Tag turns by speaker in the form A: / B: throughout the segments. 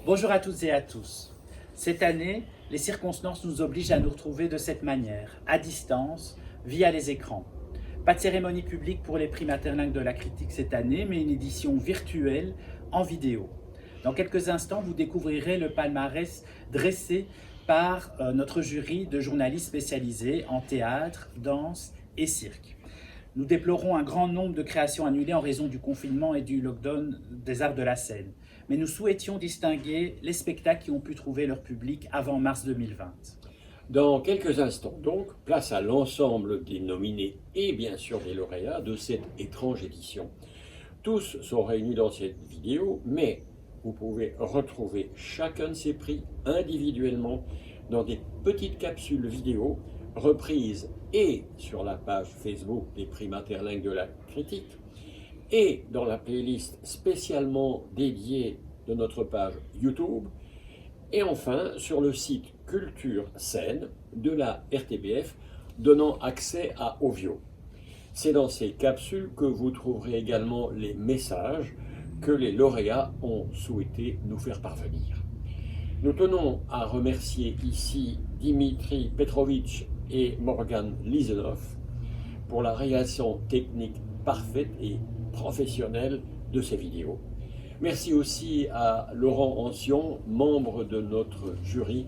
A: Bonjour à toutes et à tous. Cette année, les circonstances nous obligent à nous retrouver de cette manière, à distance, via les écrans. Pas de cérémonie publique pour les prix Materlingue de la critique cette année, mais une édition virtuelle en vidéo. Dans quelques instants, vous découvrirez le palmarès dressé par notre jury de journalistes spécialisés en théâtre, danse et cirque. Nous déplorons un grand nombre de créations annulées en raison du confinement et du lockdown des arts de la scène. Mais nous souhaitions distinguer les spectacles qui ont pu trouver leur public avant mars 2020.
B: Dans quelques instants donc, place à l'ensemble des nominés et bien sûr des lauréats de cette étrange édition. Tous sont réunis dans cette vidéo, mais vous pouvez retrouver chacun de ces prix individuellement dans des petites capsules vidéo reprises et sur la page Facebook des prix Materlingue de la critique et dans la playlist spécialement dédiée de notre page YouTube et enfin sur le site Culture Scène de la RTBF donnant accès à Ovio. C'est dans ces capsules que vous trouverez également les messages que les lauréats ont souhaité nous faire parvenir. Nous tenons à remercier ici Dimitri Petrovitch et Morgan Lisenov pour la réalisation technique parfaite et professionnelle de ces vidéos. Merci aussi à Laurent Ancion, membre de notre jury,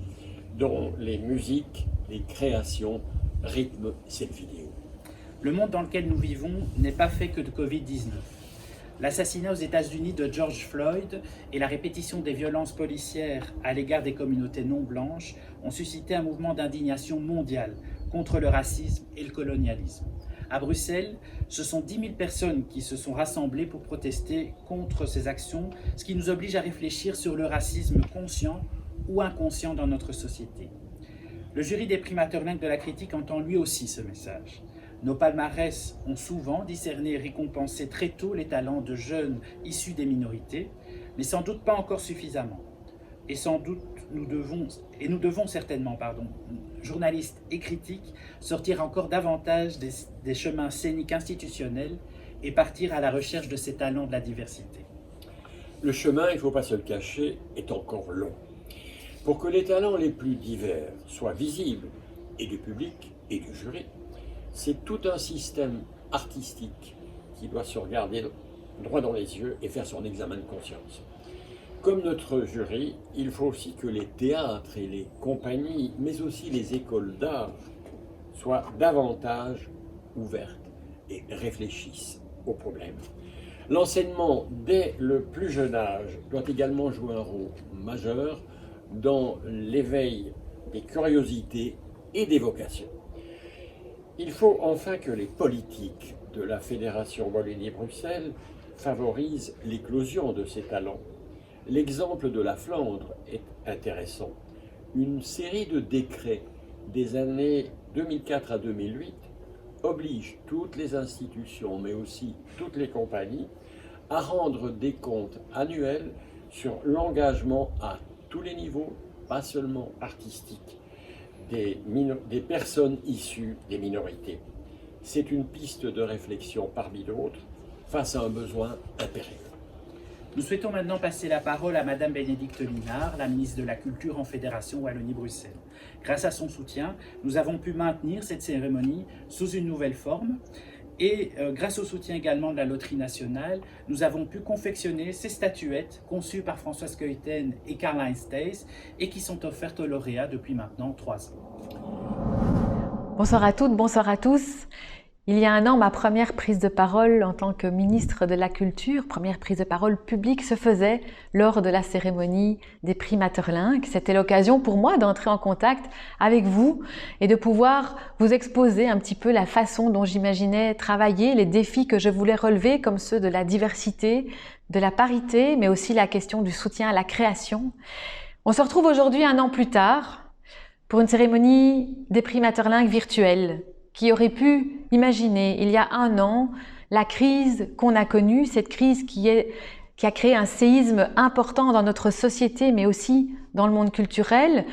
B: dont les musiques, les créations rythment cette vidéo.
A: Le monde dans lequel nous vivons n'est pas fait que de Covid-19. L'assassinat aux États-Unis de George Floyd et la répétition des violences policières à l'égard des communautés non blanches ont suscité un mouvement d'indignation mondiale contre le racisme et le colonialisme. À Bruxelles, ce sont 10 000 personnes qui se sont rassemblées pour protester contre ces actions, ce qui nous oblige à réfléchir sur le racisme conscient ou inconscient dans notre société. Le jury des prix Materlingue de la critique entend lui aussi ce message. Nos palmarès ont souvent discerné et récompensé très tôt les talents de jeunes issus des minorités, mais sans doute pas encore suffisamment. Et nous devons certainement, journalistes et critiques, sortir encore davantage des chemins scéniques institutionnels et partir à la recherche de ces talents de la diversité.
B: Le chemin, il ne faut pas se le cacher, est encore long. Pour que les talents les plus divers soient visibles, et du public et du jury, c'est tout un système artistique qui doit se regarder droit dans les yeux et faire son examen de conscience. Comme notre jury, il faut aussi que les théâtres et les compagnies, mais aussi les écoles d'art, soient davantage ouvertes et réfléchissent aux problèmes. L'enseignement dès le plus jeune âge doit également jouer un rôle majeur dans l'éveil des curiosités et des vocations. Il faut enfin que les politiques de la Fédération Wallonie-Bruxelles favorisent l'éclosion de ces talents. L'exemple de la Flandre est intéressant. Une série de décrets des années 2004 à 2008 oblige toutes les institutions, mais aussi toutes les compagnies, à rendre des comptes annuels sur l'engagement à tous les niveaux, pas seulement artistiques, des personnes issues des minorités. C'est une piste de réflexion parmi d'autres face à un besoin impérieux.
A: Nous souhaitons maintenant passer la parole à Madame Bénédicte Linard, la ministre de la Culture en Fédération Wallonie-Bruxelles. Grâce à son soutien, nous avons pu maintenir cette cérémonie sous une nouvelle forme et grâce au soutien également de la Loterie nationale, nous avons pu confectionner ces statuettes conçues par Françoise Keuten et Karl-Heinz Staes et qui sont offertes aux lauréats depuis maintenant 3 ans.
C: Bonsoir à toutes, bonsoir à tous. Il y a un an, ma première prise de parole en tant que ministre de la Culture, première prise de parole publique, se faisait lors de la cérémonie des prix Materlingue. C'était l'occasion pour moi d'entrer en contact avec vous et de pouvoir vous exposer un petit peu la façon dont j'imaginais travailler, les défis que je voulais relever, comme ceux de la diversité, de la parité, mais aussi la question du soutien à la création. On se retrouve aujourd'hui, un an plus tard, pour une cérémonie des prix Materlingue virtuelle. Qui aurait pu imaginer il y a un an la crise qu'on a connue, cette crise qui a créé un séisme important dans notre société, mais aussi dans le monde culturel,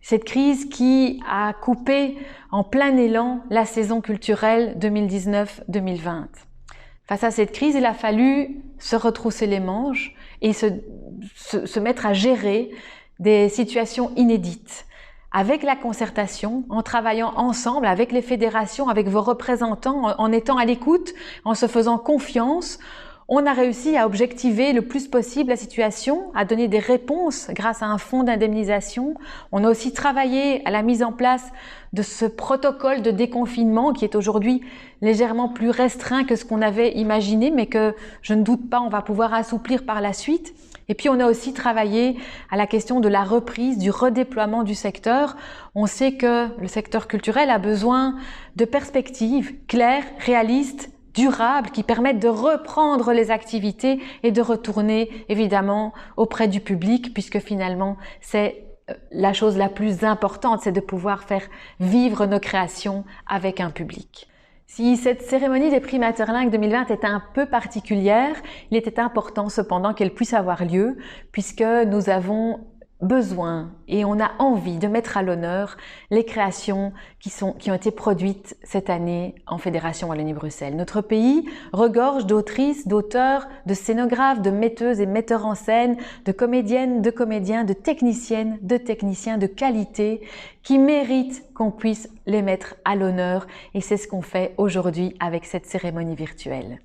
C: cette crise qui a coupé en plein élan la saison culturelle 2019-2020. Face à cette crise, il a fallu se retrousser les manches et se se mettre à gérer des situations inédites, avec la concertation, en travaillant ensemble avec les fédérations, avec vos représentants, en étant à l'écoute, en se faisant confiance. On a réussi à objectiver le plus possible la situation, à donner des réponses grâce à un fonds d'indemnisation. On a aussi travaillé à la mise en place de ce protocole de déconfinement qui est aujourd'hui légèrement plus restreint que ce qu'on avait imaginé, mais que je ne doute pas on va pouvoir assouplir par la suite. Et puis on a aussi travaillé à la question de la reprise, du redéploiement du secteur. On sait que le secteur culturel a besoin de perspectives claires, réalistes, durables, qui permettent de reprendre les activités et de retourner évidemment auprès du public, puisque finalement c'est la chose la plus importante, c'est de pouvoir faire vivre nos créations avec un public. Si cette cérémonie des Prix Maeterlinck 2020 est un peu particulière, il était important cependant qu'elle puisse avoir lieu, puisque nous avons besoin et on a envie de mettre à l'honneur les créations qui ont été produites cette année en Fédération Wallonie-Bruxelles. Notre pays regorge d'autrices, d'auteurs, de scénographes, de metteuses et metteurs en scène, de comédiennes, de comédiens, de techniciennes, de techniciens de qualité qui méritent qu'on puisse les mettre à l'honneur et c'est ce qu'on fait aujourd'hui avec cette cérémonie virtuelle.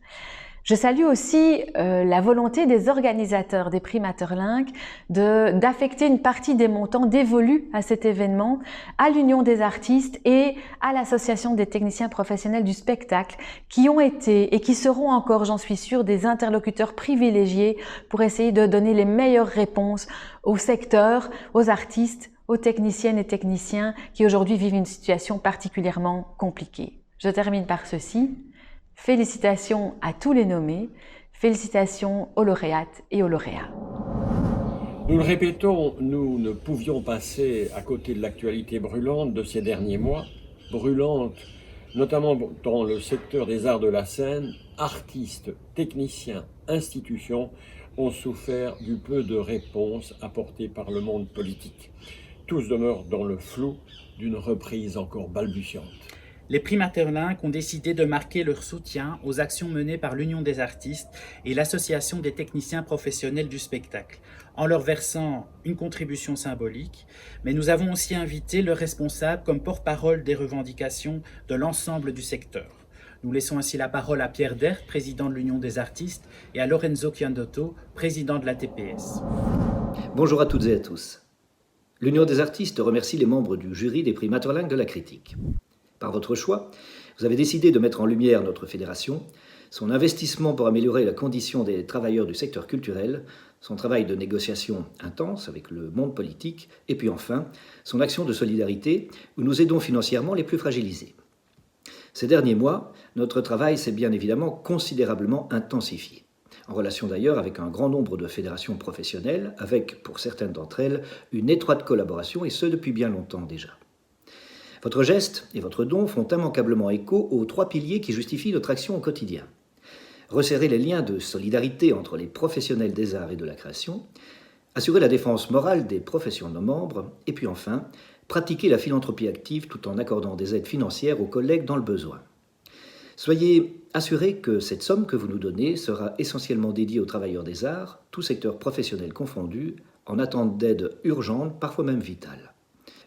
C: Je salue aussi la volonté des organisateurs des Prix Maeterlinck d'affecter une partie des montants dévolus à cet événement à l'Union des artistes et à l'Association des techniciens professionnels du spectacle qui ont été et qui seront encore, j'en suis sûre, des interlocuteurs privilégiés pour essayer de donner les meilleures réponses au secteur, aux artistes, aux techniciennes et techniciens qui aujourd'hui vivent une situation particulièrement compliquée. Je termine par ceci. Félicitations à tous les nommés, félicitations aux lauréates et aux lauréats.
B: Nous le répétons, nous ne pouvions passer à côté de l'actualité brûlante de ces derniers mois, brûlante notamment dans le secteur des arts de la scène. Artistes, techniciens, institutions ont souffert du peu de réponses apportées par le monde politique. Tous demeurent dans le flou d'une reprise encore balbutiante.
A: Les Prix Maeterlinck ont décidé de marquer leur soutien aux actions menées par l'Union des artistes et l'Association des techniciens professionnels du spectacle, en leur versant une contribution symbolique, mais nous avons aussi invité leurs responsables comme porte-parole des revendications de l'ensemble du secteur. Nous laissons ainsi la parole à Pierre Dert, président de l'Union des artistes, et à Lorenzo Chiandotto, président de la TPS.
D: Bonjour à toutes et à tous. L'Union des artistes remercie les membres du jury des Prix Maeterlinck de la critique. Par votre choix, vous avez décidé de mettre en lumière notre fédération, son investissement pour améliorer la condition des travailleurs du secteur culturel, son travail de négociation intense avec le monde politique, et puis enfin, son action de solidarité où nous aidons financièrement les plus fragilisés. Ces derniers mois, notre travail s'est bien évidemment considérablement intensifié, en relation d'ailleurs avec un grand nombre de fédérations professionnelles, avec, pour certaines d'entre elles, une étroite collaboration, et ce depuis bien longtemps déjà. Votre geste et votre don font immanquablement écho aux trois piliers qui justifient notre action au quotidien. Resserrer les liens de solidarité entre les professionnels des arts et de la création, assurer la défense morale des professions de nos membres, et puis enfin, pratiquer la philanthropie active tout en accordant des aides financières aux collègues dans le besoin. Soyez assurés que cette somme que vous nous donnez sera essentiellement dédiée aux travailleurs des arts, tous secteurs professionnels confondus, en attente d'aide urgente, parfois même vitale.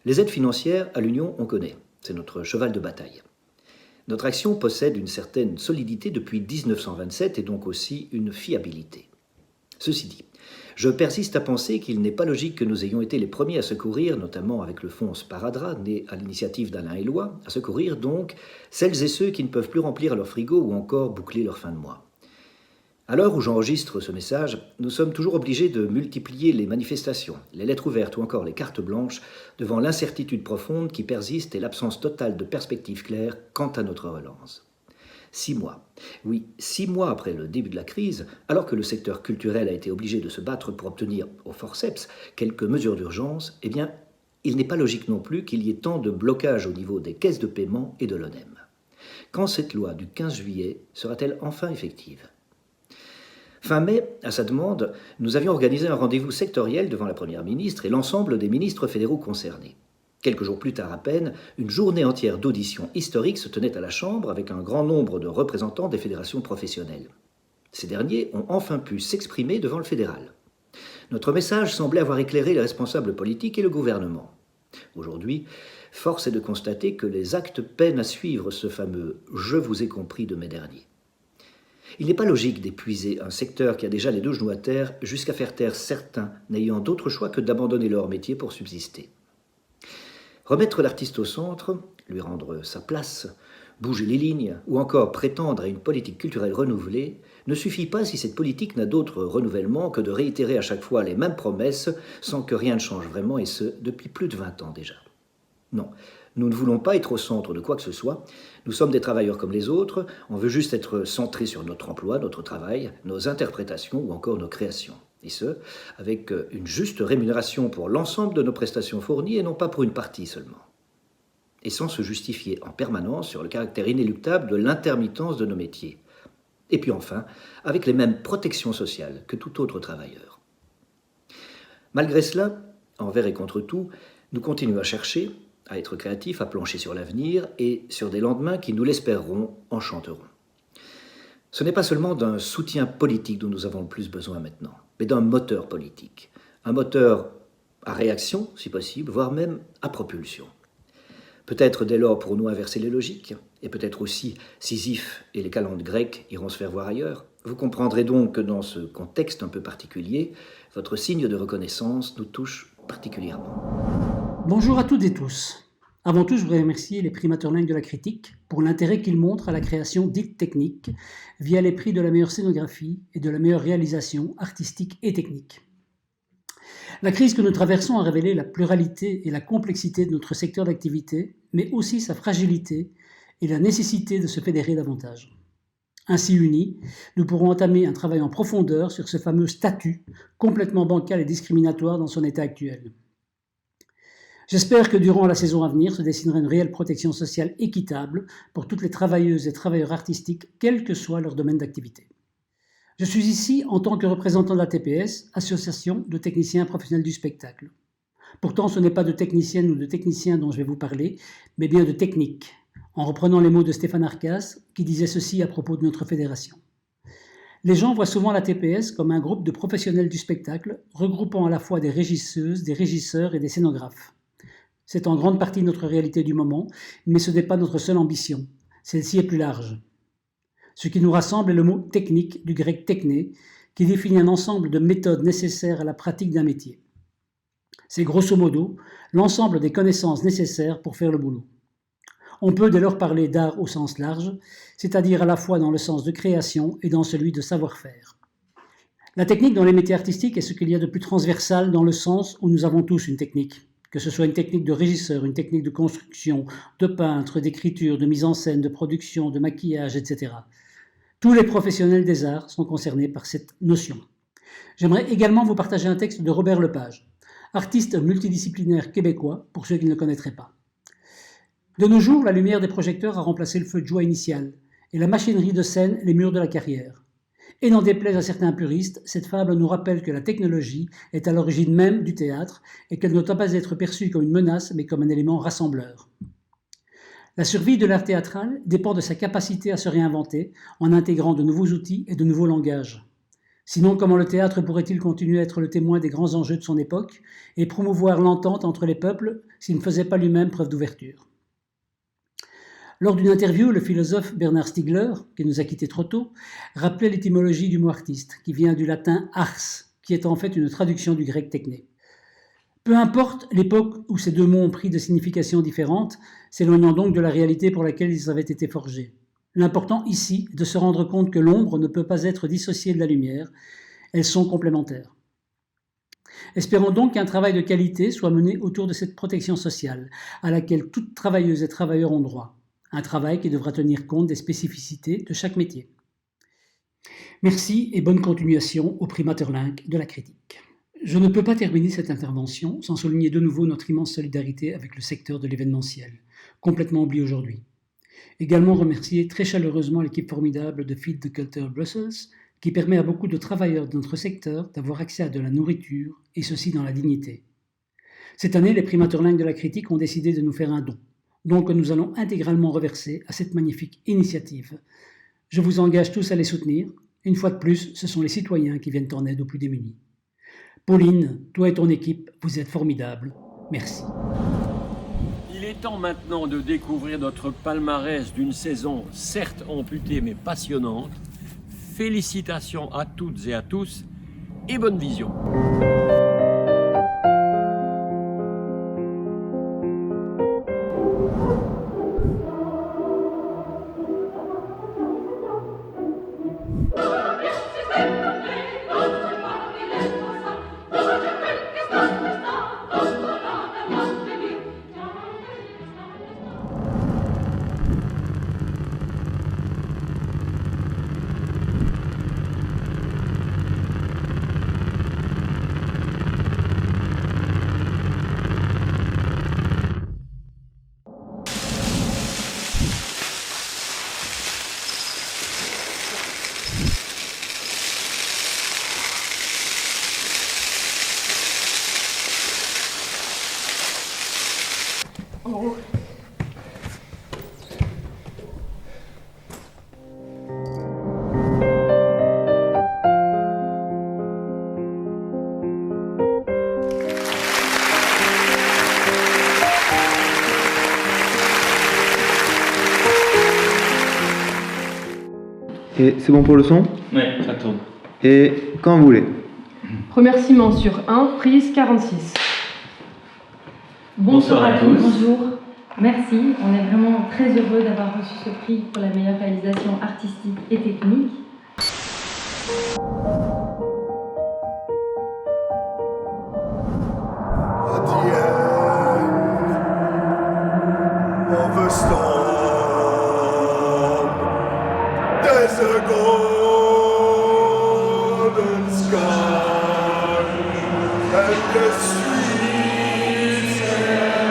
D: Les aides financières, à l'Union, on connaît. C'est notre cheval de bataille. Notre action possède une certaine solidité depuis 1927 et donc aussi une fiabilité. Ceci dit, je persiste à penser qu'il n'est pas logique que nous ayons été les premiers à secourir, notamment avec le fonds Sparadrap, né à l'initiative d'Alain Éloi, à secourir donc celles et ceux qui ne peuvent plus remplir leur frigo ou encore boucler leur fin de mois. À l'heure où j'enregistre ce message, nous sommes toujours obligés de multiplier les manifestations, les lettres ouvertes ou encore les cartes blanches devant l'incertitude profonde qui persiste et l'absence totale de perspectives claires quant à notre relance. 6 mois. Oui, 6 mois après le début de la crise, alors que le secteur culturel a été obligé de se battre pour obtenir au forceps quelques mesures d'urgence, eh bien, il n'est pas logique non plus qu'il y ait tant de blocages au niveau des caisses de paiement et de l'ONEM. Quand cette loi du 15 juillet sera-t-elle enfin effective ? Fin mai, à sa demande, nous avions organisé un rendez-vous sectoriel devant la Première ministre et l'ensemble des ministres fédéraux concernés. Quelques jours plus tard à peine, une journée entière d'auditions historiques se tenait à la Chambre avec un grand nombre de représentants des fédérations professionnelles. Ces derniers ont enfin pu s'exprimer devant le fédéral. Notre message semblait avoir éclairé les responsables politiques et le gouvernement. Aujourd'hui, force est de constater que les actes peinent à suivre ce fameux « je vous ai compris » de mai dernier. Il n'est pas logique d'épuiser un secteur qui a déjà les deux genoux à terre jusqu'à faire taire certains n'ayant d'autre choix que d'abandonner leur métier pour subsister. Remettre l'artiste au centre, lui rendre sa place, bouger les lignes ou encore prétendre à une politique culturelle renouvelée ne suffit pas si cette politique n'a d'autre renouvellement que de réitérer à chaque fois les mêmes promesses sans que rien ne change vraiment, et ce, depuis plus de 20 ans déjà. Non, nous ne voulons pas être au centre de quoi que ce soit. Nous sommes des travailleurs comme les autres, on veut juste être centrés sur notre emploi, notre travail, nos interprétations ou encore nos créations. Et ce, avec une juste rémunération pour l'ensemble de nos prestations fournies et non pas pour une partie seulement. Et sans se justifier en permanence sur le caractère inéluctable de l'intermittence de nos métiers. Et puis enfin, avec les mêmes protections sociales que tout autre travailleur. Malgré cela, envers et contre tout, nous continuons à chercher, à être créatifs, à plancher sur l'avenir et sur des lendemains qui, nous l'espérons, enchanteront. Ce n'est pas seulement d'un soutien politique dont nous avons le plus besoin maintenant, mais d'un moteur politique. Un moteur à réaction, si possible, voire même à propulsion. Peut-être dès lors pourrons-nous inverser les logiques, et peut-être aussi Sisyphe et les calendes grecques iront se faire voir ailleurs. Vous comprendrez donc que dans ce contexte un peu particulier, votre signe de reconnaissance nous touche particulièrement.
E: Bonjour à toutes et tous. Avant tout, je voudrais remercier les primaturlingues de la critique pour l'intérêt qu'ils montrent à la création dite technique via les prix de la meilleure scénographie et de la meilleure réalisation artistique et technique. La crise que nous traversons a révélé la pluralité et la complexité de notre secteur d'activité, mais aussi sa fragilité et la nécessité de se fédérer davantage. Ainsi unis, nous pourrons entamer un travail en profondeur sur ce fameux statut complètement bancal et discriminatoire dans son état actuel. J'espère que durant la saison à venir se dessinera une réelle protection sociale équitable pour toutes les travailleuses et travailleurs artistiques, quel que soit leur domaine d'activité. Je suis ici en tant que représentant de la TPS, Association de techniciens professionnels du spectacle. Pourtant, ce n'est pas de techniciennes ou de techniciens dont je vais vous parler, mais bien de technique, en reprenant les mots de Stéphane Arcas, qui disait ceci à propos de notre fédération. Les gens voient souvent la TPS comme un groupe de professionnels du spectacle, regroupant à la fois des régisseuses, des régisseurs et des scénographes. C'est en grande partie notre réalité du moment, mais ce n'est pas notre seule ambition. Celle-ci est plus large. Ce qui nous rassemble est le mot technique, du grec techné, qui définit un ensemble de méthodes nécessaires à la pratique d'un métier. C'est grosso modo l'ensemble des connaissances nécessaires pour faire le boulot. On peut dès lors parler d'art au sens large, c'est-à-dire à la fois dans le sens de création et dans celui de savoir-faire. La technique dans les métiers artistiques est ce qu'il y a de plus transversal dans le sens où nous avons tous une technique. Que ce soit une technique de régisseur, une technique de construction, de peintre, d'écriture, de mise en scène, de production, de maquillage, etc. Tous les professionnels des arts sont concernés par cette notion. J'aimerais également vous partager un texte de Robert Lepage, artiste multidisciplinaire québécois, pour ceux qui ne le connaîtraient pas. De nos jours, la lumière des projecteurs a remplacé le feu de joie initial, et la machinerie de scène les murs de la carrière. Et n'en déplaise à certains puristes, cette fable nous rappelle que la technologie est à l'origine même du théâtre et qu'elle ne doit pas être perçue comme une menace, mais comme un élément rassembleur. La survie de l'art théâtral dépend de sa capacité à se réinventer en intégrant de nouveaux outils et de nouveaux langages. Sinon, comment le théâtre pourrait-il continuer à être le témoin des grands enjeux de son époque et promouvoir l'entente entre les peuples s'il ne faisait pas lui-même preuve d'ouverture ? Lors d'une interview, le philosophe Bernard Stiegler, qui nous a quittés trop tôt, rappelait l'étymologie du mot artiste, qui vient du latin ars, qui est en fait une traduction du grec techné. Peu importe l'époque où ces deux mots ont pris de significations différentes, s'éloignant donc de la réalité pour laquelle ils avaient été forgés. L'important ici est de se rendre compte que l'ombre ne peut pas être dissociée de la lumière, elles sont complémentaires. Espérons donc qu'un travail de qualité soit mené autour de cette protection sociale, à laquelle toutes travailleuses et travailleurs ont droit. Un travail qui devra tenir compte des spécificités de chaque métier. Merci et bonne continuation au primaturlingue de la critique. Je ne peux pas terminer cette intervention sans souligner de nouveau notre immense solidarité avec le secteur de l'événementiel, complètement oublié aujourd'hui. Également remercier très chaleureusement l'équipe formidable de Feed the Culture Brussels, qui permet à beaucoup de travailleurs de notre secteur d'avoir accès à de la nourriture, et ceci dans la dignité. Cette année, les primaturlingues de la critique ont décidé de nous faire un don. Donc nous allons intégralement reverser à cette magnifique initiative. Je vous engage tous à les soutenir. Une fois de plus, ce sont les citoyens qui viennent en aide aux plus démunis. Pauline, toi et ton équipe, vous êtes formidables. Merci.
B: Il est temps maintenant de découvrir notre palmarès d'une saison certes amputée mais passionnante. Félicitations à toutes et à tous et bonne vision.
F: En haut.
G: Et c'est bon pour le son?
H: Ouais, ça tourne.
G: Et quand vous voulez.
F: Remerciements sur 1, prise 46.
H: Bonsoir à tous.
I: Bonjour, merci. On est vraiment très heureux d'avoir reçu ce prix pour la meilleure réalisation artistique et technique.
J: At the end of a storm, there's a golden sky and the streets ever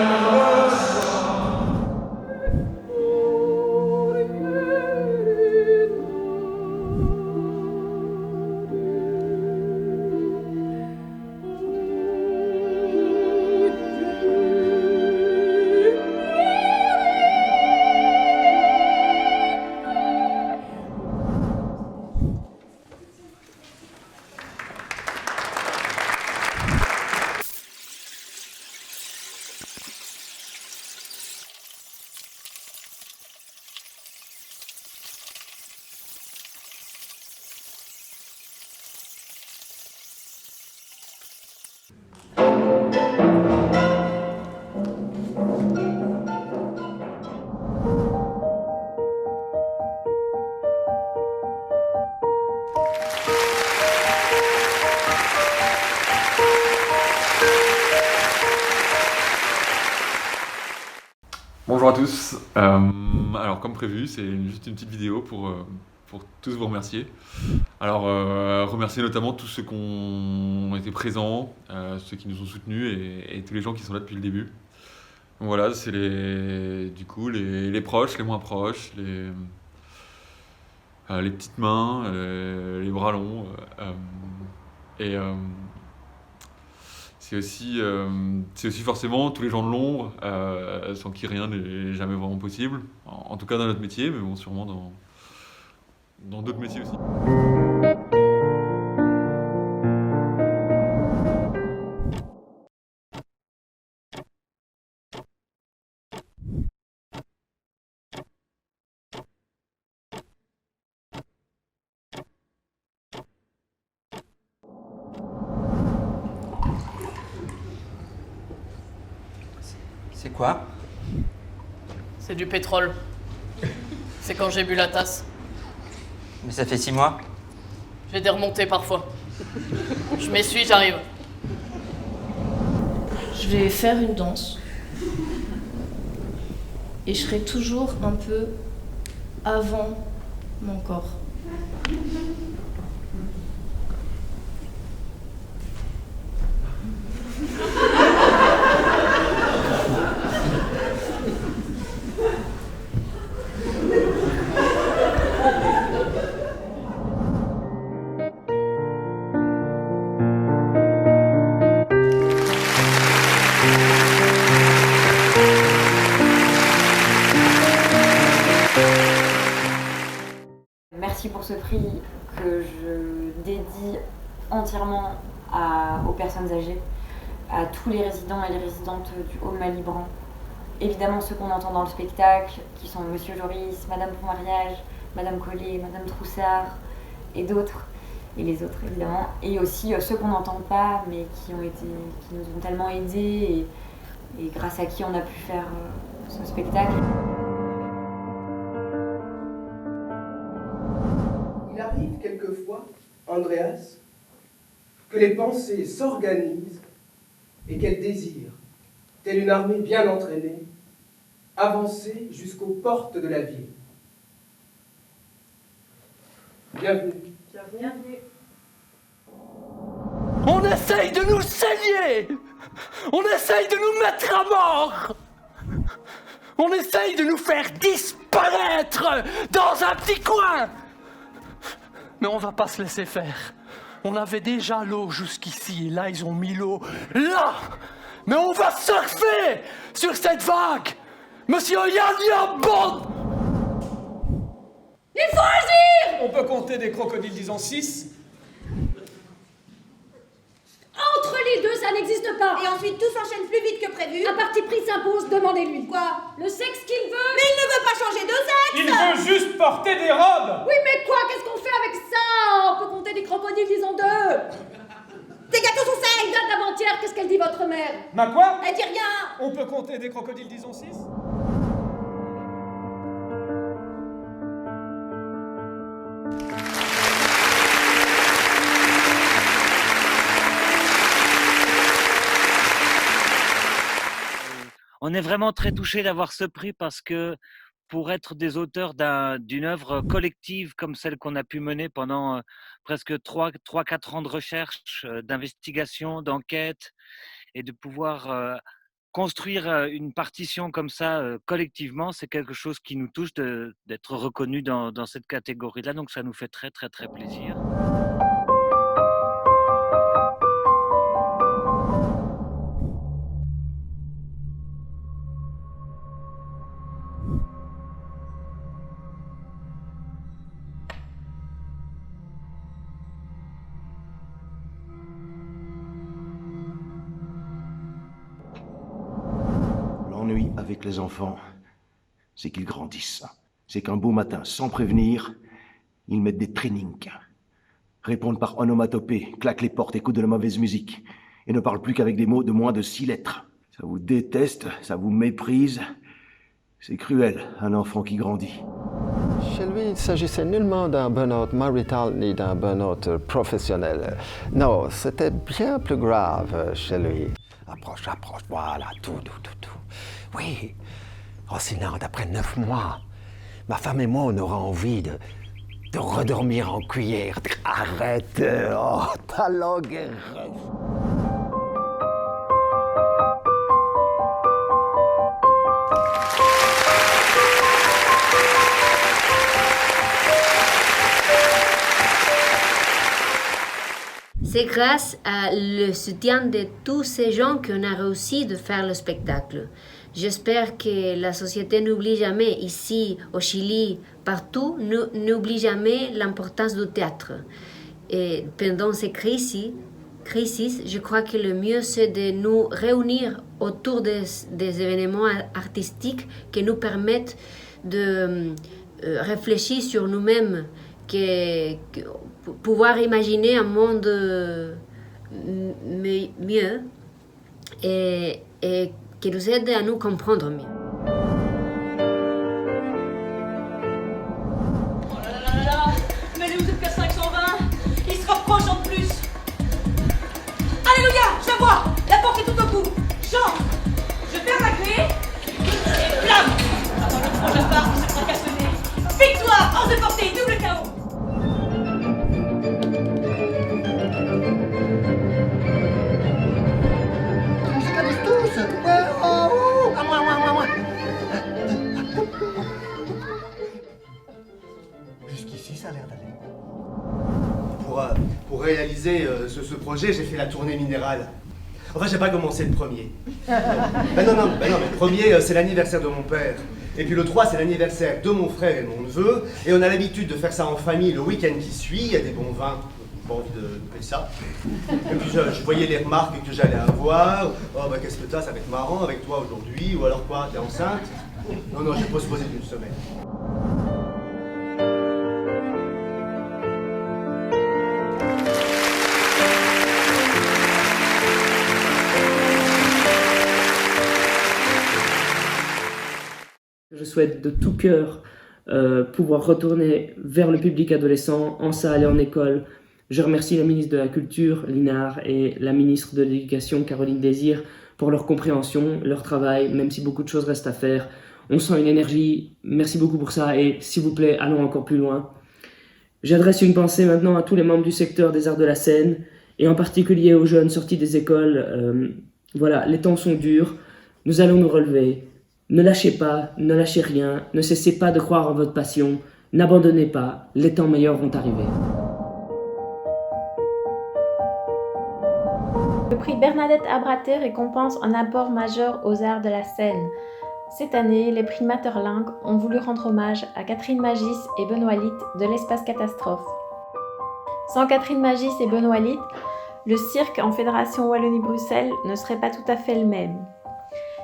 K: Bonjour à tous. Alors comme prévu, c'est juste une petite vidéo pour tous vous remercier. Alors remercier notamment tous ceux qui ont été présents, ceux qui nous ont soutenus et tous les gens qui sont là depuis le début. Donc voilà, c'est les proches, les moins proches, les petites mains, les bras longs. C'est aussi forcément tous les gens de l'ombre, sans qui rien n'est jamais vraiment possible. En tout cas dans notre métier, mais bon, sûrement dans d'autres métiers aussi.
L: C'est quoi?
M: C'est du pétrole. C'est quand j'ai bu la tasse.
L: Mais ça fait 6 mois.
M: J'ai des remontées parfois. Je m'essuie, j'arrive.
N: Je vais faire une danse. Et je serai toujours un peu avant mon corps.
O: Merci pour ce prix que je dédie entièrement
H: aux personnes âgées, à tous les résidents et les résidentes du Home Malibran. Évidemment ceux qu'on entend dans le spectacle, qui sont Monsieur Joris, Madame Pontmariage, Madame Collet, Madame Troussard et d'autres, et les autres évidemment. Et aussi ceux qu'on n'entend pas, mais qui nous ont tellement aidés et grâce à qui on a pu faire ce spectacle.
O: Il arrive quelquefois, Andreas, que les pensées s'organisent et qu'elles désirent, telle une armée bien entraînée, avancer jusqu'aux portes de la ville. Bienvenue.
H: Bienvenue.
P: On essaye de nous saigner! On essaye de nous mettre à mort! On essaye de nous faire disparaître dans un petit coin! Mais on va pas se laisser faire. On avait déjà l'eau jusqu'ici, et là ils ont mis l'eau là! Mais on va surfer sur cette vague! Monsieur Yann Bond!
Q: Il faut agir!
R: On peut compter des crocodiles, disons 6.
Q: Entre les deux, ça n'existe pas.
S: Et ensuite, tout s'enchaîne plus vite que prévu.
Q: Un parti pris s'impose, demandez-lui.
S: Quoi?
Q: Le sexe qu'il veut.
S: Mais il ne veut pas changer de sexe.
R: Il veut juste porter des robes.
Q: Oui, mais quoi? Qu'est-ce qu'on fait avec ça? On peut compter des crocodiles, disons 2.
S: Des gâteaux sont 5.
Q: Elle date d'avant-hier, qu'est-ce qu'elle dit, votre mère?
R: Ma quoi?
S: Elle dit rien.
R: On peut compter des crocodiles, disons 6.
T: On est vraiment très touchés d'avoir ce prix parce que pour être des auteurs d'une œuvre collective comme celle qu'on a pu mener pendant presque 3-4 ans de recherche, d'investigation, d'enquête, et de pouvoir construire une partition comme ça collectivement, c'est quelque chose qui nous touche d'être reconnu dans cette catégorie-là. Donc ça nous fait très très très plaisir.
U: L'ennui avec les enfants, c'est qu'ils grandissent. C'est qu'un beau matin, sans prévenir, ils mettent des trainings, répondent par onomatopée, claquent les portes, écoutent de la mauvaise musique, et ne parlent plus qu'avec des mots de moins de 6 lettres. Ça vous déteste, ça vous méprise. C'est cruel, un enfant qui grandit.
V: Chez lui, il ne s'agissait nullement d'un burn-out marital ni d'un burn-out professionnel. Non, c'était bien plus grave chez lui. Approche, approche, voilà, tout. Oui, Rossinante, après 9 mois, ma femme et moi, on aura envie de redormir en cuillère. Arrête, oh, ta langue est reste.
W: C'est grâce au soutien de tous ces gens qu'on a réussi de faire le spectacle. J'espère que la société n'oublie jamais, ici, au Chili, partout, n'oublie jamais l'importance du théâtre. Et pendant ces crises, je crois que le mieux, c'est de nous réunir autour des événements artistiques qui nous permettent de réfléchir sur nous-mêmes, pouvoir imaginer un monde mieux et qui nous aide à nous comprendre mieux.
S: Oh là, mais nous êtes qu'à 520, il se rapproche en plus. Alléluia, je vois, la porte est tout au bout. Jean, je ferme la clé et blam. Attends, le prochain part qui se fracassonner. Victoire, hors de portée, double KO.
X: Jusqu'ici, ça a l'air d'aller. Pour réaliser ce projet, j'ai fait la tournée minérale. Enfin, j'ai pas commencé le premier. Non, mais le premier, c'est l'anniversaire de mon père. Et puis le 3, c'est l'anniversaire de mon frère et mon neveu. Et on a l'habitude de faire ça en famille le week-end qui suit. Il y a des bons vins. pas envie de faire ça. Et puis je voyais les remarques que j'allais avoir. Oh bah qu'est-ce que t'as, ça va être marrant avec toi aujourd'hui, ou alors quoi, t'es enceinte? Non, j'ai postposé d'une semaine.
A: Je souhaite de tout cœur pouvoir retourner vers le public adolescent, en salle et en école. Je remercie la ministre de la Culture, Linard, et la ministre de l'Éducation, Caroline Désir, pour leur compréhension, leur travail, même si beaucoup de choses restent à faire. On sent une énergie, merci beaucoup pour ça, et s'il vous plaît, allons encore plus loin. J'adresse une pensée maintenant à tous les membres du secteur des arts de la scène, et en particulier aux jeunes sortis des écoles. Voilà, les temps sont durs, nous allons nous relever. Ne lâchez pas, ne lâchez rien, ne cessez pas de croire en votre passion, n'abandonnez pas, les temps meilleurs vont arriver.
C: Le prix Bernadette Abraté récompense un apport majeur aux arts de la scène. Cette année, les prix Materlingue ont voulu rendre hommage à Catherine Magis et Benoît Litt de l'Espace Catastrophe. Sans Catherine Magis et Benoît Litt, le cirque en Fédération Wallonie-Bruxelles ne serait pas tout à fait le même.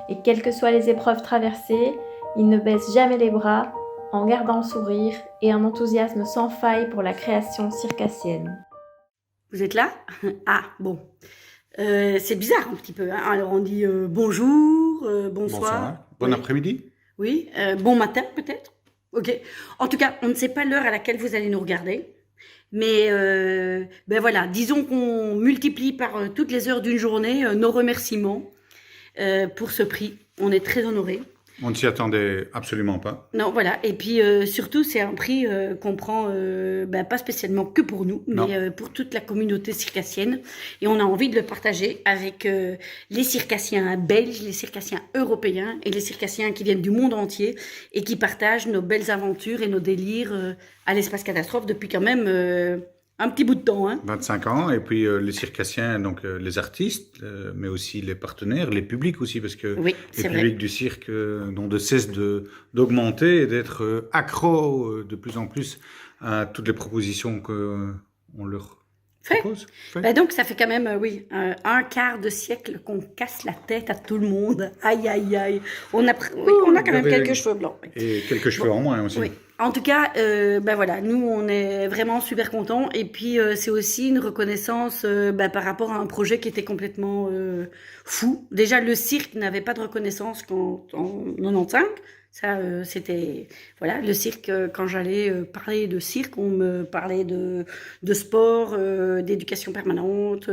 C: Et quelles que soient les épreuves traversées, ils ne baissent jamais les bras, en gardant le sourire et un enthousiasme sans faille pour la création circassienne.
D: Vous êtes là? Ah, bon. C'est bizarre un petit peu. Hein. Alors on dit bonjour, bonsoir.
E: Bon après-midi.
D: Oui, bon matin peut-être. Ok. En tout cas, on ne sait pas l'heure à laquelle vous allez nous regarder. Mais ben voilà, disons qu'on multiplie par toutes les heures d'une journée nos remerciements. Pour ce prix. On est très honorés.
E: On ne s'y attendait absolument pas.
D: Non, voilà. Et puis surtout, c'est un prix qu'on prend pas spécialement que pour nous, mais pour toute la communauté circassienne. Et on a envie de le partager avec les circassiens belges, les circassiens européens et les circassiens qui viennent du monde entier et qui partagent nos belles aventures et nos délires à l'Espace Catastrophe depuis quand même... un petit bout de temps, hein.
E: 25 ans, et puis les circassiens, donc les artistes, mais aussi les partenaires, les publics aussi, parce que
D: oui,
E: les publics du cirque n'ont de cesse d'augmenter et d'être accros de plus en plus à toutes les propositions qu'on leur propose.
D: Donc ça fait quand même, un quart de siècle qu'on casse la tête à tout le monde. Aïe, aïe, aïe. On a quand même quelques cheveux blancs.
E: Et quelques cheveux en moins aussi.
D: Oui. En tout cas, voilà, nous on est vraiment super contents et puis c'est aussi une reconnaissance par rapport à un projet qui était complètement fou. Déjà le cirque n'avait pas de reconnaissance en 95. Ça, c'était... Voilà, le cirque, quand j'allais parler de cirque, on me parlait de sport, d'éducation permanente.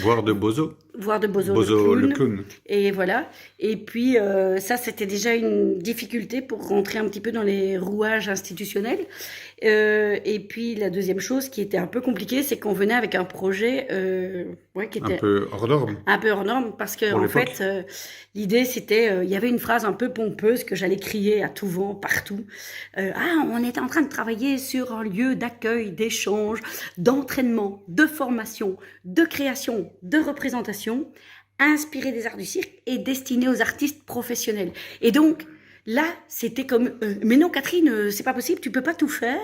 E: Voire de Bozo.
D: Voire de Bozo le clown. Et voilà. Et puis, ça, c'était déjà une difficulté pour rentrer un petit peu dans les rouages institutionnels. Et puis, la deuxième chose qui était un peu compliquée, c'est qu'on venait avec un projet qui était...
E: Un peu hors norme.
D: Un peu hors norme, parce que en fait, l'idée, c'était... Il y avait une phrase un peu pompeuse que j'allais crier à tout vent, partout. On est en train de travailler sur un lieu d'accueil, d'échange, d'entraînement, de formation, de création, de représentation, inspiré des arts du cirque et destiné aux artistes professionnels. Et donc, là, c'était comme mais non Catherine, c'est pas possible, tu peux pas tout faire.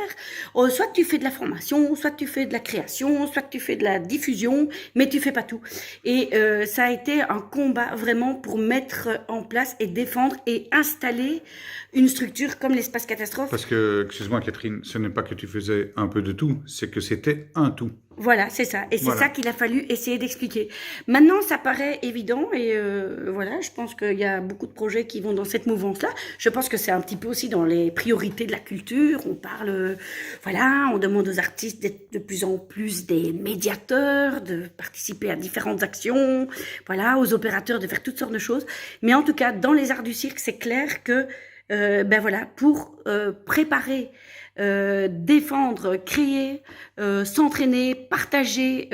D: Soit tu fais de la formation, soit tu fais de la création, soit tu fais de la diffusion, mais tu fais pas tout. Et ça a été un combat vraiment pour mettre en place et défendre et installer une structure comme l'Espace Catastrophe.
E: Parce que, excuse-moi Catherine, ce n'est pas que tu faisais un peu de tout, c'est que c'était un tout.
D: Voilà, c'est ça. Et c'est ça qu'il a fallu essayer d'expliquer. Maintenant, ça paraît évident et voilà, je pense qu'il y a beaucoup de projets qui vont dans cette mouvance-là. Je pense que c'est un petit peu aussi dans les priorités de la culture. On parle, on demande aux artistes d'être de plus en plus des médiateurs, de participer à différentes actions, aux opérateurs de faire toutes sortes de choses. Mais en tout cas, dans les arts du cirque, c'est clair que, pour préparer, défendre, créer, s'entraîner, partager,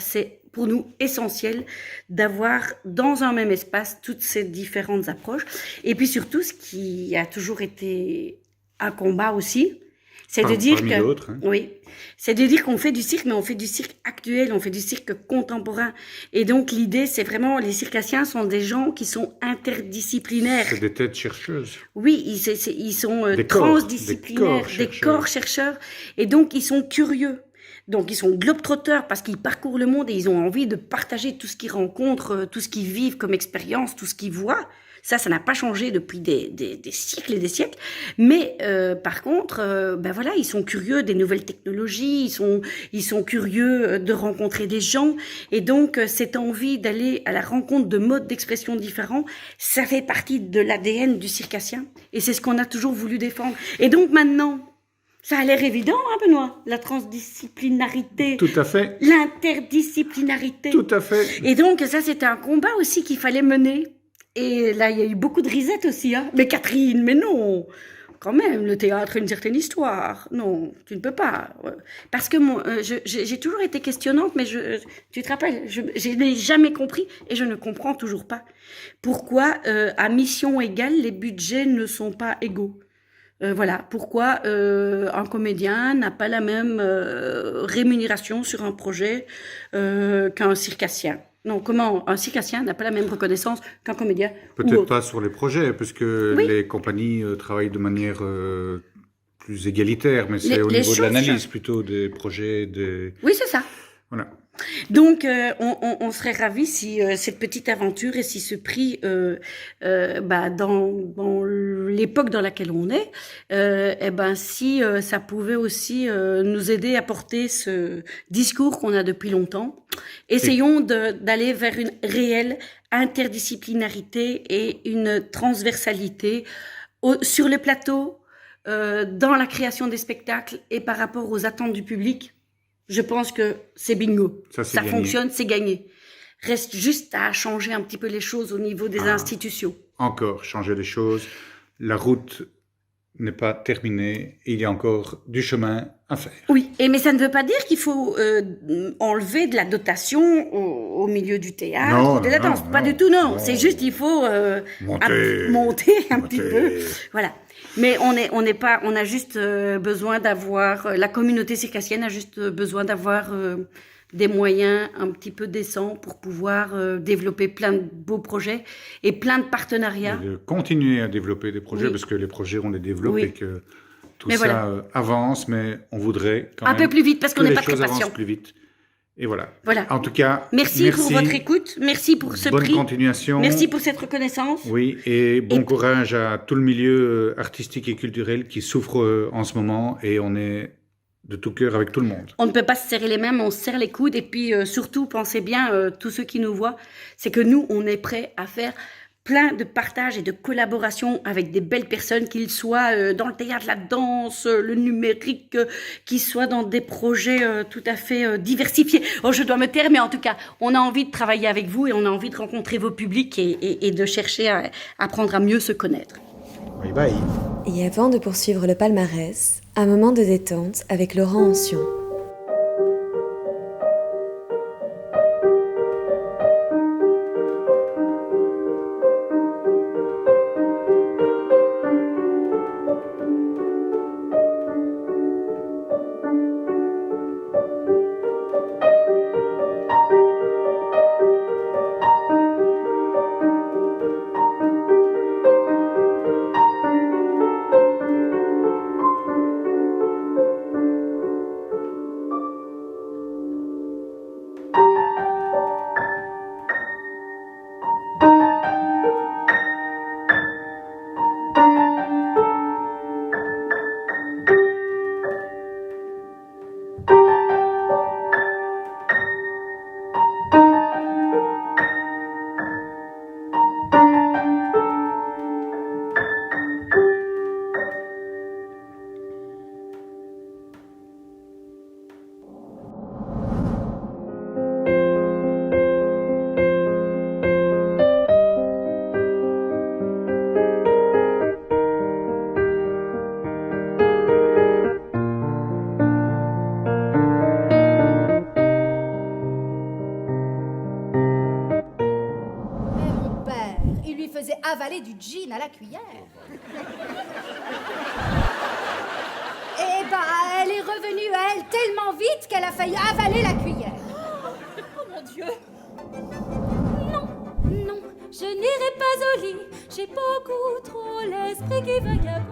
D: c'est pour nous essentiel d'avoir dans un même espace toutes ces différentes approches. Et puis surtout, ce qui a toujours été un combat aussi, c'est de dire c'est de dire qu'on fait du cirque, mais on fait du cirque actuel, on fait du cirque contemporain. Et donc l'idée, c'est vraiment, les circassiens sont des gens qui sont interdisciplinaires.
E: C'est des têtes chercheuses.
D: Oui, ils sont transdisciplinaires, des corps chercheurs. Et donc ils sont curieux. Donc, ils sont globetrotters parce qu'ils parcourent le monde et ils ont envie de partager tout ce qu'ils rencontrent, tout ce qu'ils vivent comme expérience, tout ce qu'ils voient. Ça n'a pas changé depuis des siècles et des siècles. Mais par contre, ben voilà, ils sont curieux des nouvelles technologies, ils sont curieux de rencontrer des gens. Et donc, cette envie d'aller à la rencontre de modes d'expression différents, ça fait partie de l'ADN du circassien. Et c'est ce qu'on a toujours voulu défendre. Et donc maintenant, ça a l'air évident, hein, Benoît, la transdisciplinarité.
E: Tout à fait.
D: L'interdisciplinarité.
E: Tout à fait.
D: Et donc, ça, c'était un combat aussi qu'il fallait mener. Et là, il y a eu beaucoup de risettes aussi. Hein. Mais Catherine, mais non, quand même, le théâtre a une certaine histoire. Non, tu ne peux pas. Parce que j'ai toujours été questionnante, mais tu te rappelles, je n'ai jamais compris et je ne comprends toujours pas. Pourquoi, à mission égale, les budgets ne sont pas égaux? Voilà, pourquoi un comédien n'a pas la même rémunération sur un projet qu'un circassien? Non, comment un circassien n'a pas la même reconnaissance qu'un comédien?
E: Peut-être pas sur les projets, puisque les compagnies travaillent de manière plus égalitaire, mais c'est au niveau de l'analyse plutôt des projets.
D: Oui, c'est ça.
E: Voilà.
D: Donc, on serait ravis si cette petite aventure et si ce prix, dans l'époque dans laquelle on est, si ça pouvait aussi nous aider à porter ce discours qu'on a depuis longtemps. Essayons d'aller vers une réelle interdisciplinarité et une transversalité sur les plateaux, dans la création des spectacles et par rapport aux attentes du public. Je pense que c'est bingo. Ça fonctionne, c'est gagné. Reste juste à changer un petit peu les choses au niveau des institutions.
E: Encore changer les choses. La route n'est pas terminée. Il y a encore du chemin à faire.
D: Oui, mais ça ne veut pas dire qu'il faut enlever de la dotation au milieu du théâtre ou de la danse. Pas du tout, non. C'est juste qu'il faut monter un petit peu. Voilà. Mais on a juste besoin d'avoir, la communauté circassienne a juste besoin d'avoir des moyens un petit peu décents pour pouvoir développer plein de beaux projets et plein de partenariats.
E: Et de continuer à développer des projets, parce que les projets, on les développe et que tout ça avance, mais on voudrait quand même
D: un peu plus vite parce qu'on n'est pas très
E: patient.
D: patient.
E: Plus vite. Et voilà.
D: Voilà.
E: En tout cas,
D: merci pour votre écoute, merci pour ce prix.
E: Bonne continuation.
D: Merci pour cette reconnaissance.
E: Oui, et bon courage à tout le milieu artistique et culturel qui souffre en ce moment, et on est de tout cœur avec tout le monde.
D: On ne peut pas se serrer les mains, mais on se serre les coudes, et puis surtout, pensez bien, tous ceux qui nous voient, c'est que nous, on est prêts à faire plein de partages et de collaborations avec des belles personnes, qu'ils soient dans le théâtre, la danse, le numérique, qu'ils soient dans des projets tout à fait diversifiés. Oh, je dois me taire, mais en tout cas, on a envie de travailler avec vous et on a envie de rencontrer vos publics et de chercher à apprendre à mieux se connaître.
E: Bye bye.
B: Et avant de poursuivre le palmarès, un moment de détente avec Laurent Ancion.
Q: Avaler du gin à la cuillère. Eh ben, elle est revenue, elle, tellement vite qu'elle a failli avaler la cuillère.
S: Oh mon Dieu!
Q: Non, je n'irai pas au lit. J'ai beaucoup trop l'esprit qui vagabonde.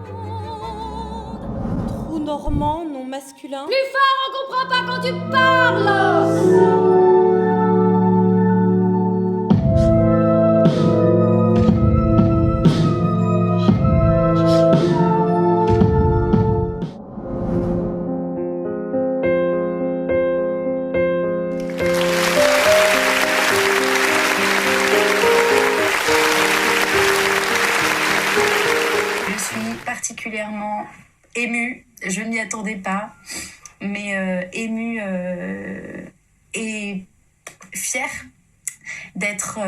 S: Trou normand non
B: pronom masculin.
Q: Plus fort, on comprend pas quand tu parles.
F: Particulièrement émue, je ne m'y attendais pas, mais émue et fière d'être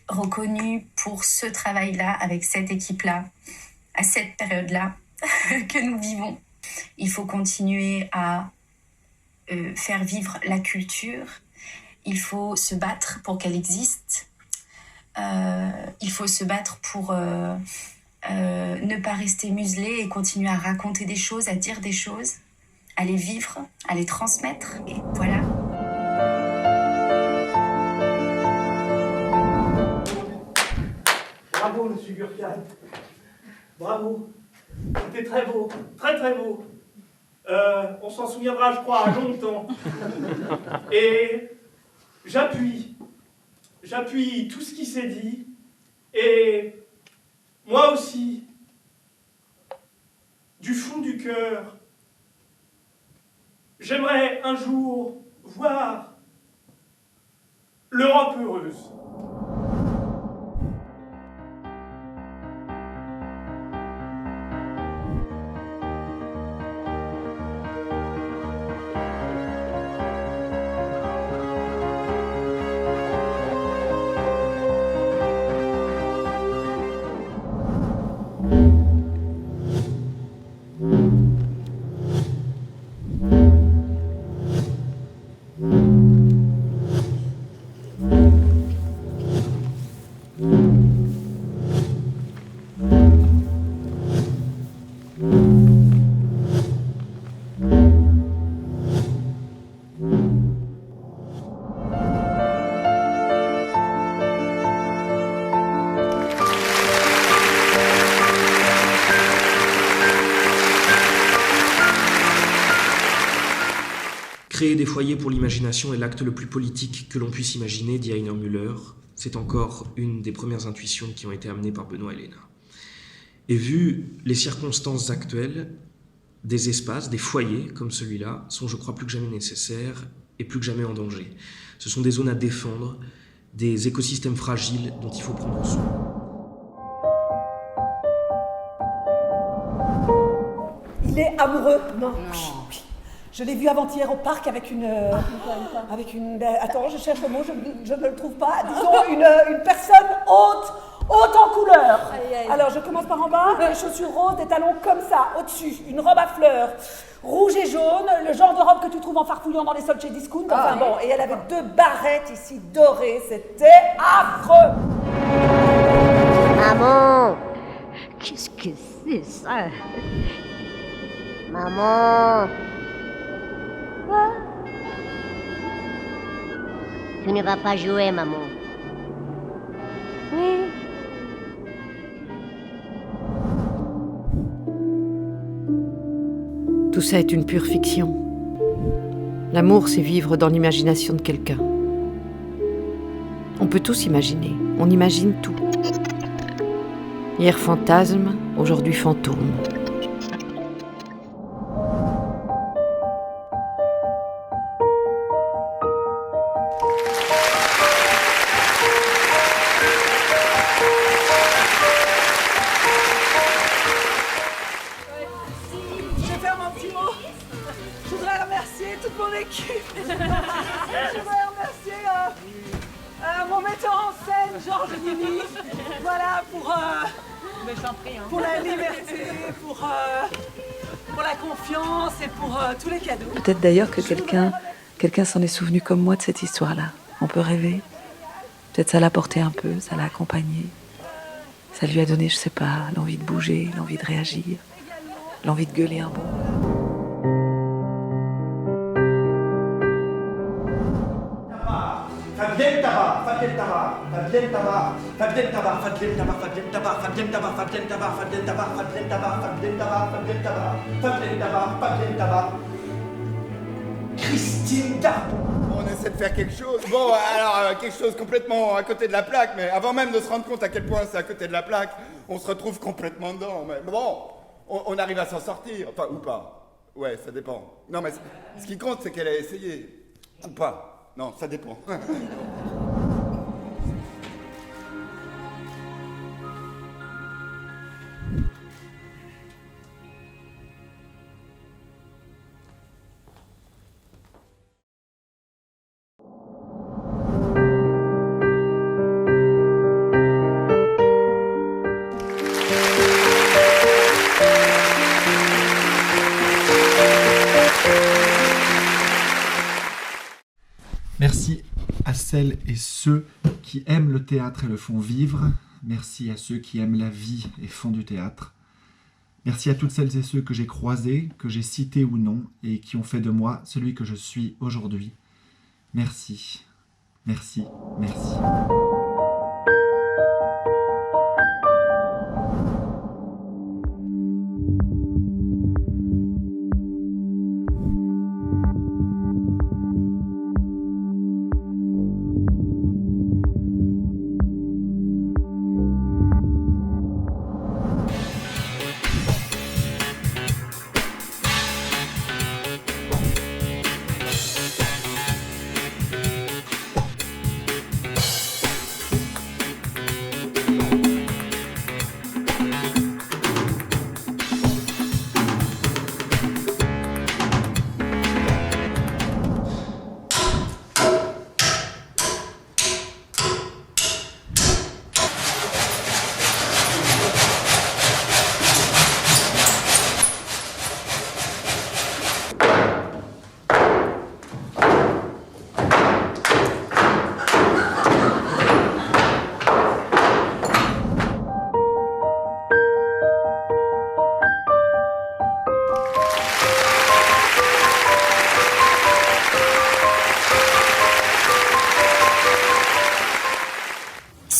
F: reconnue pour ce travail-là, avec cette équipe-là, à cette période-là que nous vivons. Il faut continuer à faire vivre la culture, il faut se battre pour qu'elle existe, il faut se battre pour... ne pas rester muselé et continuer à raconter des choses, à dire des choses, à les vivre, à les transmettre. Et voilà.
G: Bravo, monsieur Gurkhan. Bravo. C'était très beau, très très beau. On s'en souviendra, je crois, longtemps. Et j'appuie tout ce qui s'est dit. Et moi aussi, du fond du cœur, j'aimerais un jour voir l'Europe heureuse.
I: Créer des foyers pour l'imagination est l'acte le plus politique que l'on puisse imaginer, dit Heiner Müller. C'est encore une des premières intuitions qui ont été amenées par Benoît Helena. Et vu les circonstances actuelles, des espaces, des foyers comme celui-là sont, je crois, plus que jamais nécessaires et plus que jamais en danger. Ce sont des zones à défendre, des écosystèmes fragiles dont il faut prendre soin.
J: Il est amoureux. Non. Je l'ai vu avant-hier au parc avec une... attends, je cherche le mot, je ne le trouve pas. Disons, une personne haute en couleur. Alors, je commence par en bas, des chaussures roses, des talons comme ça, au-dessus, une robe à fleurs, rouge et jaune, le genre de robe que tu trouves en farfouillant dans les soldes chez Discount. Enfin bon, et elle avait 2 barrettes ici dorées, c'était affreux.
Y: Maman, qu'est-ce que c'est ça? Maman. Quoi? Tu ne vas pas jouer, maman. Oui.
Z: Tout ça est une pure fiction. L'amour, c'est vivre dans l'imagination de quelqu'un. On peut tous imaginer, on imagine tout. Hier fantasme, aujourd'hui fantôme.
J: Pour la liberté, pour la confiance et pour tous les cadeaux.
Z: Peut-être d'ailleurs que quelqu'un s'en est souvenu comme moi de cette histoire-là. On peut rêver. Peut-être ça l'a porté un peu, ça l'a accompagné. Ça lui a donné, je sais pas, l'envie de bouger, l'envie de réagir, l'envie de gueuler un bon.
G: Ta
X: Fabienne Tabar, Fabienne Tabar, Fabienne Tabar, Fabienne Tabar, Fabienne Tabar, Fabienne Tabar, Fabienne Tabar, Fabienne Tabar, Fabienne Tabar, Fabienne Tabar, Fabienne Tabar, Fabienne Tabar, Fabienne Tabar, Fabienne Tabar, Christine Darbon.
H: On essaie de faire quelque chose. Bon, alors, quelque chose complètement à côté de la plaque, mais avant même de se rendre compte à quel point c'est à côté de la plaque, on se retrouve complètement dedans. Mais bon, on arrive à s'en sortir. Enfin, ou pas. Ouais, ça dépend. Non, mais ce qui compte, c'est qu'elle a essayé. Ou pas. Non, ça dépend.
K: Merci à celles et ceux qui aiment le théâtre et le font vivre. Merci à ceux qui aiment la vie et font du théâtre. Merci à toutes celles et ceux que j'ai croisés, que j'ai cités ou non, et qui ont fait de moi celui que je suis aujourd'hui. Merci, merci, merci.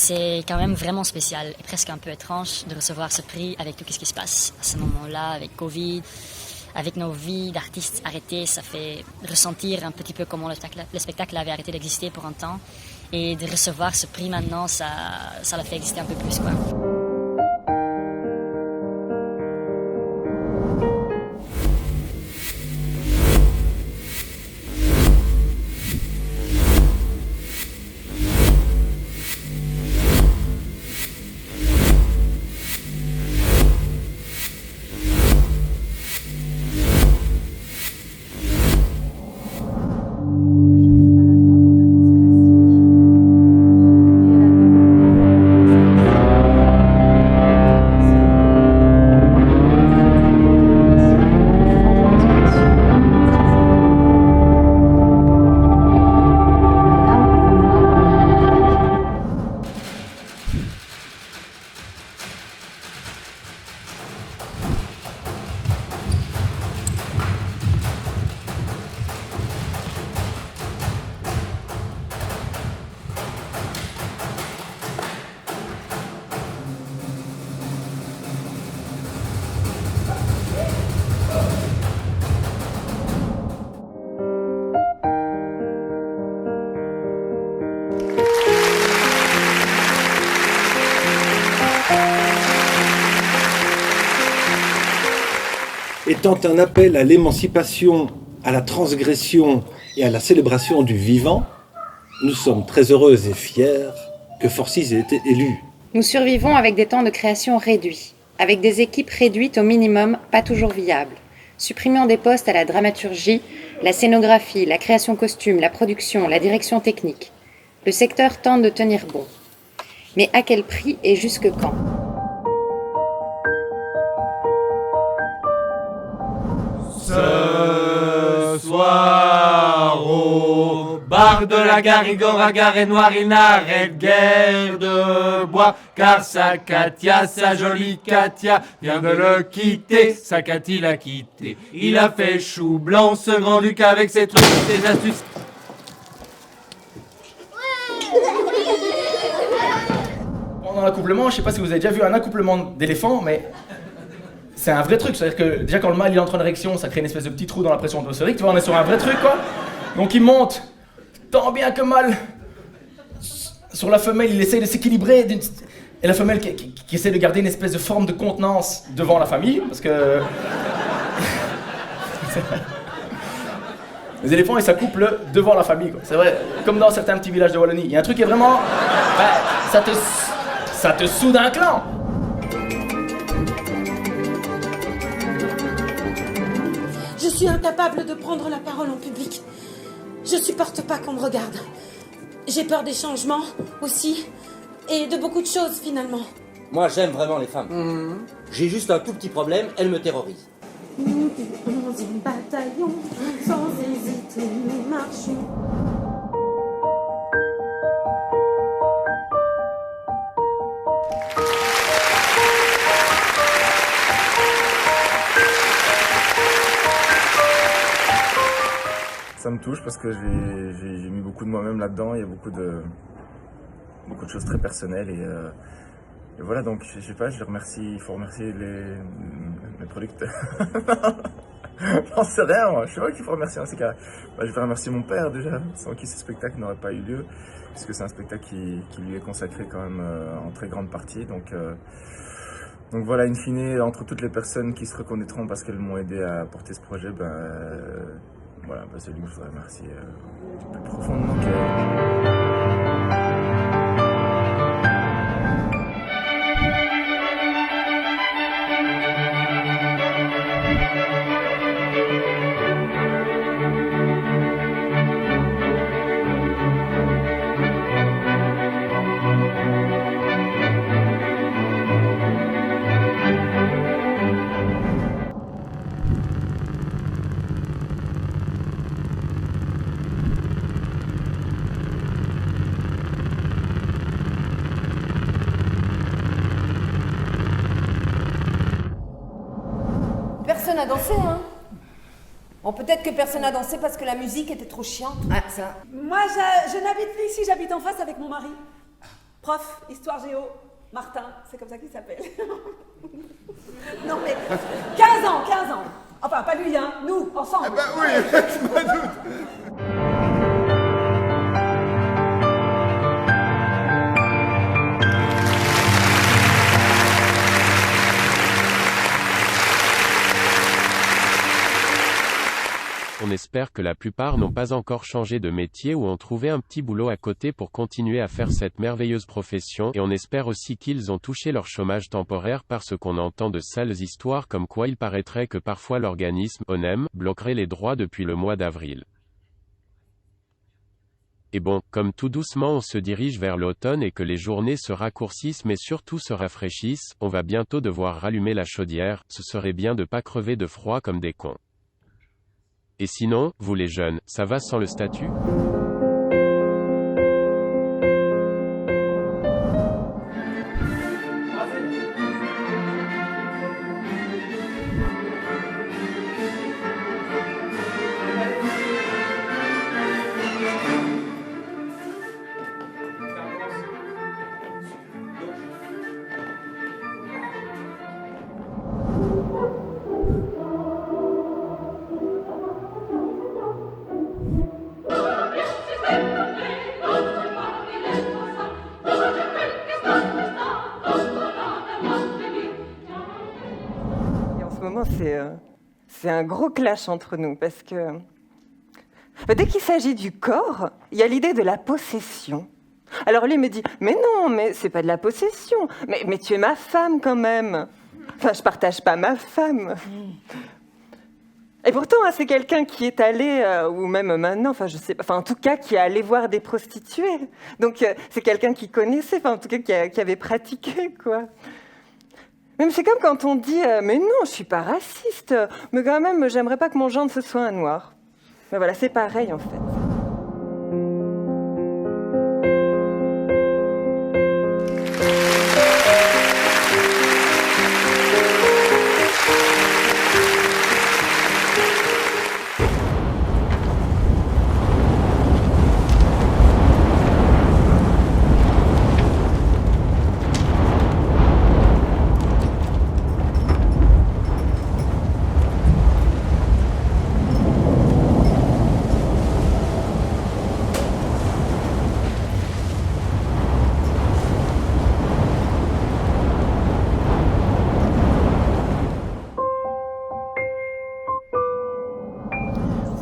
L: C'est quand même vraiment spécial et presque un peu étrange de recevoir ce prix avec tout ce qui se passe à ce moment-là, avec Covid, avec nos vies d'artistes arrêtées. Ça fait ressentir un petit peu comment le spectacle avait arrêté d'exister pour un temps. Et de recevoir ce prix maintenant, ça l'a fait exister un peu plus, quoi.
M: Étant un appel à l'émancipation, à la transgression et à la célébration du vivant, nous sommes très heureux et fiers que Forsyth ait été élu.
N: Nous survivons avec des temps de création réduits, avec des équipes réduites au minimum, pas toujours viables, supprimant des postes à la dramaturgie, la scénographie, la création costume, la production, la direction technique. Le secteur tente de tenir bon. Mais à quel prix et jusque quand ?
O: Ce soir au bar de la Garrigue, à Gare et Noir, il n'arrête guère de boire, car sa Katia, sa jolie Katia, vient de le quitter, sa Katy l'a quitté. Il a fait chou blanc, ce grand-duc, avec ses trucs, ses astuces.
P: pendant l'accouplement, je sais pas si vous avez déjà vu un accouplement d'éléphant, mais c'est un vrai truc. C'est-à-dire que déjà quand le mâle il entre en érection, ça crée une espèce de petit trou dans la pression atmosphérique. Tu vois, on est sur un vrai truc, quoi. Donc il monte, tant bien que mal. Sur la femelle, il essaye de s'équilibrer. Et la femelle qui essaie de garder une espèce de forme de contenance devant la famille, parce que... Les éléphants, ils s'accouplent devant la famille, quoi. C'est vrai, comme dans certains petits villages de Wallonie. Il y a un truc qui est vraiment... ça te soude un clan.
R: Je suis incapable de prendre la parole en public. Je supporte pas qu'on me regarde. J'ai peur des changements aussi, et de beaucoup de choses finalement.
T: Moi, j'aime vraiment les femmes. J'ai juste un tout petit problème, elles me terrorisent.
R: Nous du 11e bataillon, sans hésiter, nous marchons.
U: Ça me touche parce que j'ai mis beaucoup de moi-même là-dedans. Il y a beaucoup de choses très personnelles et voilà, donc je sais pas, il faut remercier les producteurs. J'en sais rien, moi. Je sais pas qu'il faut remercier dans ces cas. Je vais remercier mon père déjà, sans qui ce spectacle n'aurait pas eu lieu, puisque c'est un spectacle qui lui est consacré quand même en très grande partie. Donc voilà, in fine, entre toutes les personnes qui se reconnaîtront parce qu'elles m'ont aidé à porter ce projet, voilà, c'est lui que je voudrais remercier du plus profond de mon cœur.
J: Personne n'a dansé, hein? Bon, peut-être que personne n'a dansé parce que la musique était trop chiante. Ah, ça. Moi, je n'habite plus ici, j'habite en face avec mon mari. Prof, histoire géo, Martin, c'est comme ça qu'il s'appelle. Non, mais 15 ans. Enfin, pas lui, hein, nous, ensemble.
H: Eh ben oui, je me doute.
V: On espère que la plupart n'ont pas encore changé de métier ou ont trouvé un petit boulot à côté pour continuer à faire cette merveilleuse profession, et on espère aussi qu'ils ont touché leur chômage temporaire parce qu'on entend de sales histoires comme quoi il paraîtrait que parfois l'organisme ONEM bloquerait les droits depuis le mois d'avril. Et bon, comme tout doucement on se dirige vers l'automne et que les journées se raccourcissent mais surtout se rafraîchissent, on va bientôt devoir rallumer la chaudière, ce serait bien de pas crever de froid comme des cons. Et sinon, vous les jeunes, ça va sans le statut ?
W: C'est un gros clash entre nous parce que dès qu'il s'agit du corps, il y a l'idée de la possession. Alors lui me dit « Mais non, mais c'est pas de la possession. Mais tu es ma femme quand même. Enfin, je partage pas ma femme. » Et pourtant, c'est quelqu'un qui est allé, ou même maintenant, enfin je sais pas, enfin en tout cas qui est allé voir des prostituées. Donc c'est quelqu'un qui connaissait, enfin en tout cas qui avait pratiqué, quoi. Même c'est comme quand on dit mais non, je suis pas raciste, mais quand même, j'aimerais pas que mon gendre ce soit un noir. Mais voilà, c'est pareil en fait.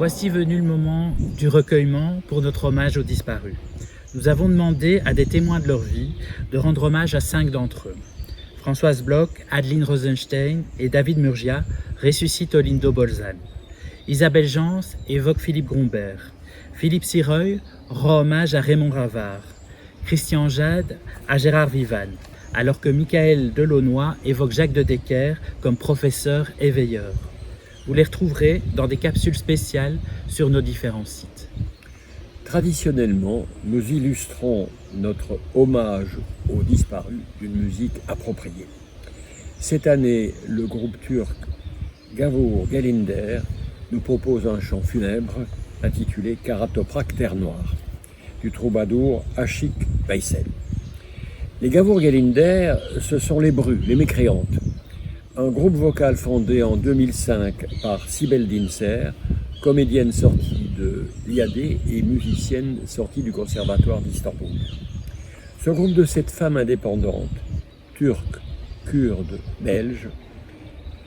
A: Voici venu le moment du recueillement pour notre hommage aux disparus. Nous avons demandé à des témoins de leur vie de rendre hommage à 5 d'entre eux. Françoise Bloch, Adeline Rosenstein et David Murgia ressuscitent Olindo Bolzan. Isabelle Jans évoque Philippe Grumbert. Philippe Sireuil rend hommage à Raymond Ravard. Christian Jade à Gérard Vivanne, alors que Michael Delaunoy évoque Jacques de Decker comme professeur éveilleur. Vous les retrouverez dans des capsules spéciales sur nos différents sites.
B: Traditionnellement, nous illustrons notre hommage aux disparus d'une musique appropriée. Cette année, le groupe turc Gavur Gelinder nous propose un chant funèbre intitulé Kara Toprak, Terre Noire, du troubadour Achik Veysel. Les Gavur Gelinder, ce sont les Brus, les mécréantes, un groupe vocal fondé en 2005 par Sibel Dincer, comédienne sortie de l'IAD et musicienne sortie du conservatoire d'Istanbul. Ce groupe de 7 femmes indépendantes, turques, kurdes, belges,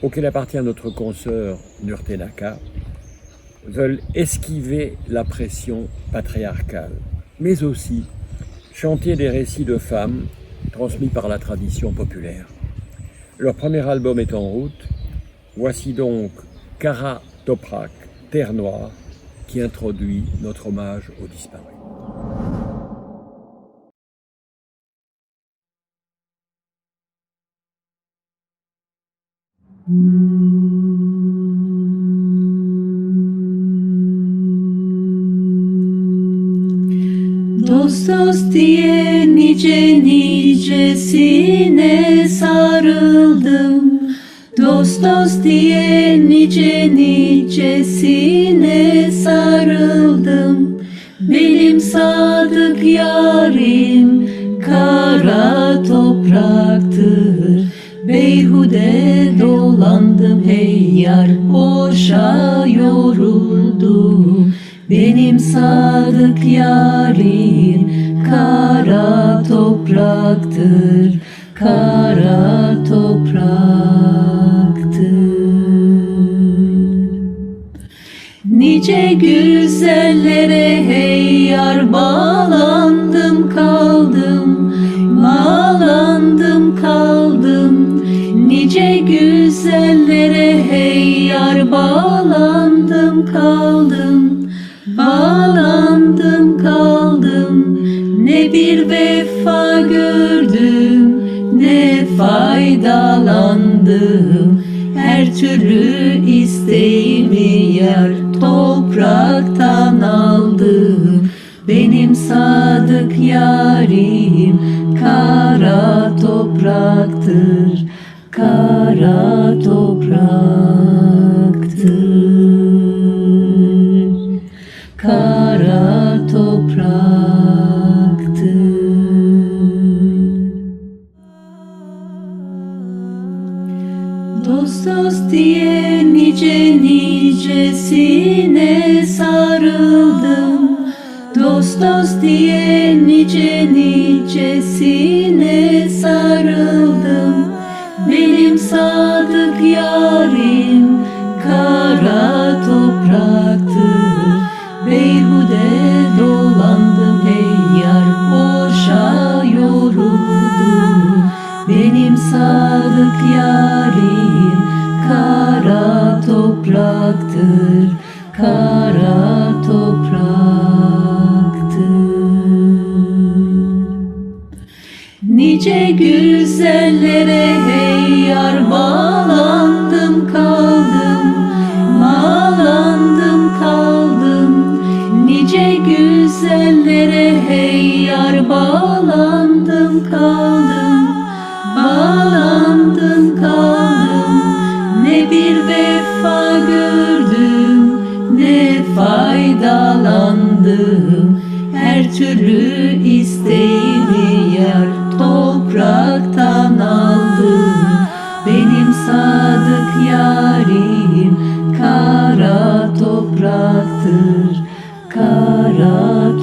B: auquel appartient notre consoeur Nurtenaka, veulent esquiver la pression patriarcale, mais aussi chanter des récits de femmes transmis par la tradition populaire. Leur premier album est en route. Voici donc Kara Toprak, Terre Noire, qui introduit notre hommage aux disparus.
C: Dost dost diye nice nicesine sarıldım. Dost dost diye nice nicesine sarıldım. Benim sadık yarim kara topraktır. Beyhude dolandım hey yar, boşa yoruldum. Benim sadık yarim kara topraktır, kara topraktır. Nice güzellere hey yar bağlandım kaldım, bağlandım kaldım. Nice güzellere hey yar bağlandım kaldım, bağlandım kaldım. Ne bir vefa gördüm, ne faydalandım. Her türlü isteğimi yar topraktan aldım. Benim sadık yarim kara topraktır, kara topraktır. Kara topraktır. Dost dost diye nice nicesine sarıldım. Dost dost diye nice nicesine sarıldım. Benim sadık yarim kara topraktır. Beyhude dolandım hey yar, boşa yoruldum. Benim sadık yarim kara topraktır, kara topraktır. Nice güzellere hey yar bağlandım kaldım, bağlandım kaldım. Nice güzellere hey yar bağlandım kaldım, bağlandım kaldım. Ne bir vefa gördüm, ne faydalandım. Her türlü isteğimi yar topraktan aldım. Benim sadık yarim kara topraktır, kara